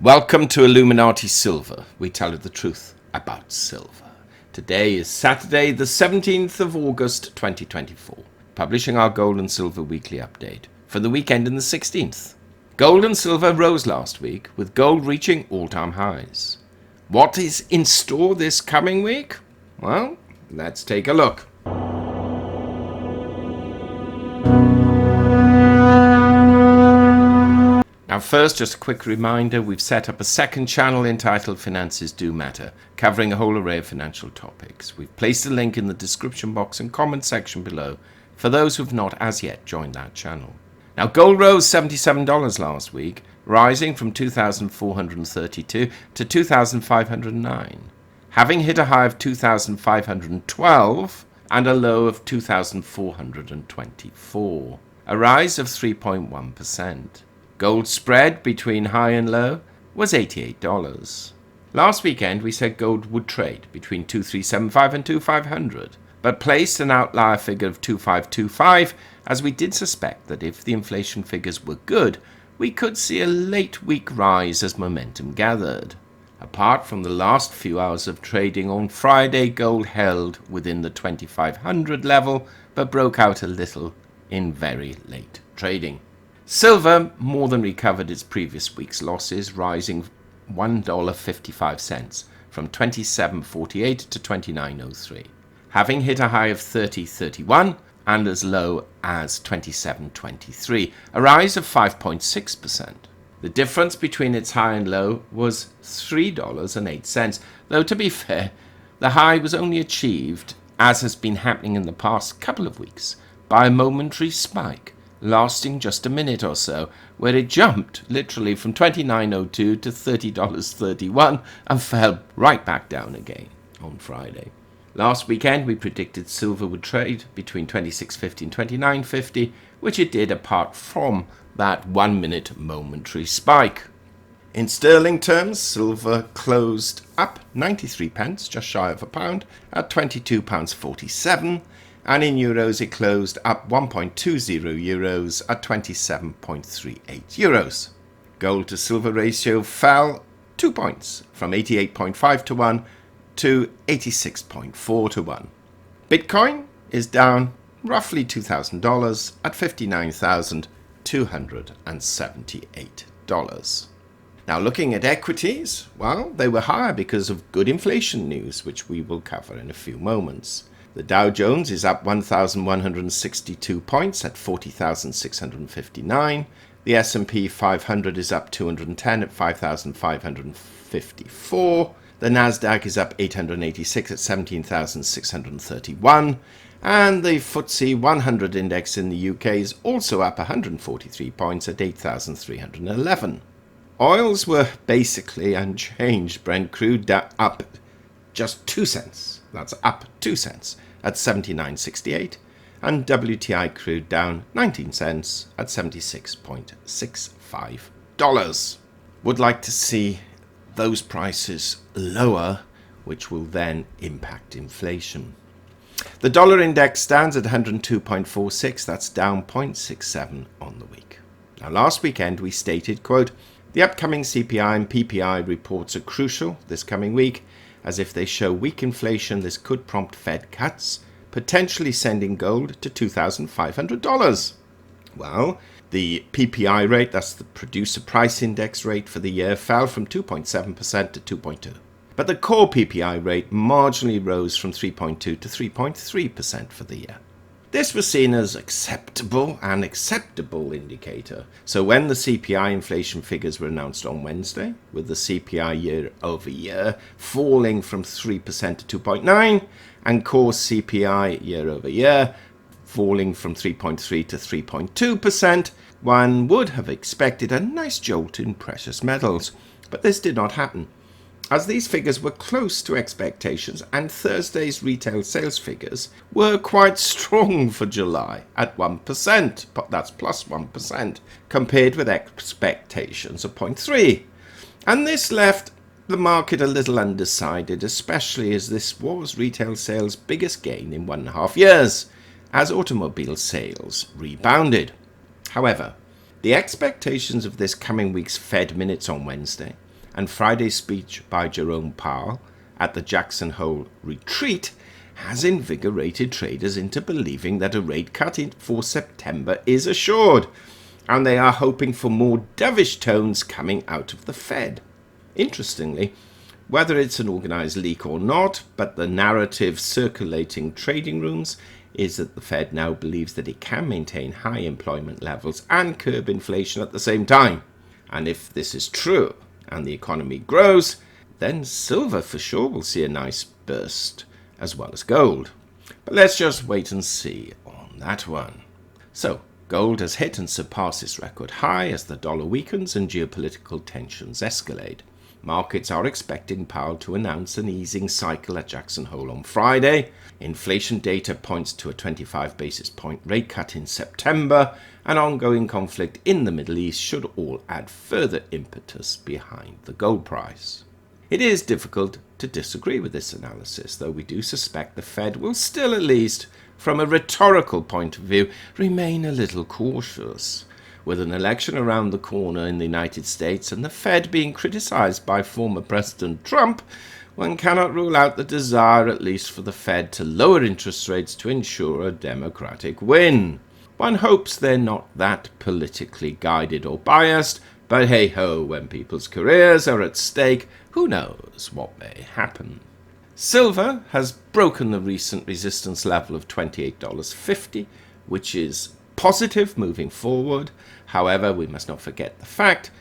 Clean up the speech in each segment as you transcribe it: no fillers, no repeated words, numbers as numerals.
Welcome to Illuminati Silver. We tell you the truth about silver. Today is Saturday, the 17th of August, 2024. Publishing our gold and silver weekly update for the weekend in the 16th. Gold and silver rose last week, with gold reaching all-time highs. What is in store this coming week? Well, let's take a look. Now first, just a quick reminder, we've set up a second channel entitled Finances Do Matter, covering a whole array of financial topics. We've placed a link in the description box and comment section below for those who've not as yet joined that channel. Now gold rose $77 last week, rising from $2,432 to $2,509, having hit a high of $2,512 and a low of $2,424, a rise of 3.1%. Gold spread between high and low was $88. Last weekend we said gold would trade between 2375 and 2500, but placed an outlier figure of 2525 as we did suspect that if the inflation figures were good, we could see a late week rise as momentum gathered. Apart from the last few hours of trading on Friday, gold held within the 2500 level but broke out a little in very late trading. Silver more than recovered its previous week's losses, rising $1.55 from $27.48 to $29.03, having hit a high of $30.31 and as low as $27.23, a rise of 5.6%. The difference between its high and low was $3.08, though to be fair, the high was only achieved, as has been happening in the past couple of weeks, by a momentary spike lasting just a minute or so, where it jumped literally from $29.02 to $30.31 and fell right back down again on Friday. Last weekend we predicted silver would trade between $26.50 and $29.50, which it did apart from that 1 minute momentary spike. In sterling terms, silver closed up 93 pence, just shy of a pound, at £22.47. And in euros, it closed up 1.20 euros at 27.38 euros. Gold to silver ratio fell 2 points from 88.5 to 1 to 86.4 to 1. Bitcoin is down roughly $2,000 at $59,278. Now looking at equities, well, they were higher because of good inflation news, which we will cover in a few moments. The Dow Jones is up 1,162 points at 40,659. The S&P 500 is up 210 at 5,554. The Nasdaq is up 886 at 17,631. And the FTSE 100 index in the UK is also up 143 points at 8,311. Oils were basically unchanged. Brent crude up just 2 cents. That's up 2 cents. At 79.68, and WTI crude down 19 cents at $76.65. Would like to see those prices lower, which will then impact inflation. The dollar index stands at 102.46, that's down 0.67 on the week. Now last weekend we stated, quote, the upcoming CPI and PPI reports are crucial this coming week, as if they show weak inflation, this could prompt Fed cuts, potentially sending gold to $2,500. Well, the PPI rate, that's the Producer Price Index rate for the year, fell from 2.7% to 2.2%. But the core PPI rate marginally rose from 3.2% to 3.3% for the year. This was seen as an acceptable indicator. So when the CPI inflation figures were announced on Wednesday, with the CPI year over year falling from 3% to 2.9%, and core CPI year over year falling from 3.3% to 3.2%, one would have expected a nice jolt in precious metals. But this did not happen, as these figures were close to expectations, and Thursday's retail sales figures were quite strong for July at 1%, that's plus 1%, compared with expectations of 0.3%. And this left the market a little undecided, especially as this was retail sales' biggest gain in 1.5 years, as automobile sales rebounded. However, the expectations of this coming week's Fed minutes on Wednesday and Friday's speech by Jerome Powell at the Jackson Hole retreat has invigorated traders into believing that a rate cut for September is assured, and they are hoping for more dovish tones coming out of the Fed. Interestingly, whether it's an organized leak or not, but the narrative circulating trading rooms is that the Fed now believes that it can maintain high employment levels and curb inflation at the same time. And if this is true and the economy grows, then silver for sure will see a nice burst, as well as gold. But let's just wait and see on that one. So, gold has hit and surpassed its record high as the dollar weakens and geopolitical tensions escalate. Markets are expecting Powell to announce an easing cycle at Jackson Hole on Friday. Inflation data points to a 25 basis point rate cut in September, and ongoing conflict in the Middle East should all add further impetus behind the gold price. It is difficult to disagree with this analysis, though we do suspect the Fed will still, at least from a rhetorical point of view, remain a little cautious. With an election around the corner in the United States and the Fed being criticized by former President Trump, one cannot rule out the desire, at least for the Fed, to lower interest rates to ensure a Democratic win. One hopes they're not that politically guided or biased, but hey-ho, when people's careers are at stake, who knows what may happen. Silver has broken the recent resistance level of $28.50, which is positive moving forward. However, we must not forget the fact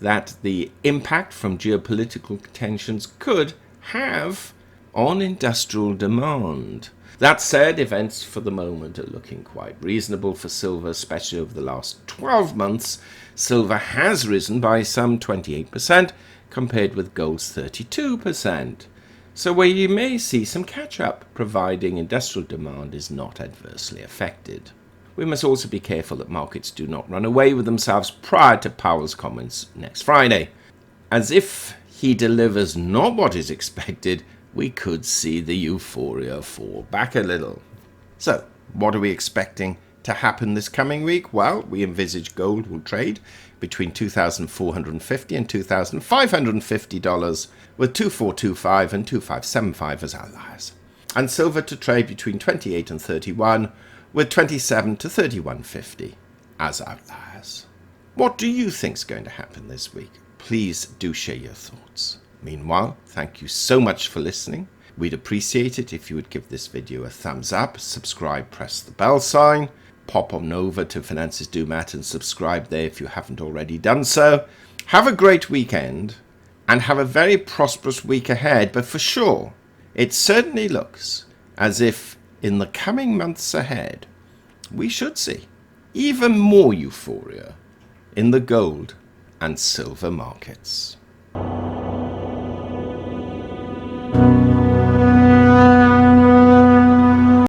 that the impact from geopolitical tensions could have on industrial demand. That said, events for the moment are looking quite reasonable for silver, especially over the last 12 months. Silver has risen by some 28% compared with gold's 32%. So where you may see some catch-up, providing industrial demand is not adversely affected. We must also be careful that markets do not run away with themselves prior to Powell's comments next Friday. As if he delivers not what is expected, we could see the euphoria fall back a little. So, what are we expecting to happen this coming week? Well, we envisage gold will trade between $2,450 and $2,550, with 2425 and 2575 as outliers. And silver to trade between 28 and 31, with 27 to 31.50 as outliers. What do you think is going to happen this week? Please do share your thoughts. Meanwhile, thank you so much for listening. We'd appreciate it if you would give this video a thumbs up, subscribe, press the bell sign, pop on over to Finances Do Matter and subscribe there if you haven't already done so. Have a great weekend and have a very prosperous week ahead, but for sure, it certainly looks as if in the coming months ahead, we should see even more euphoria in the gold and silver markets.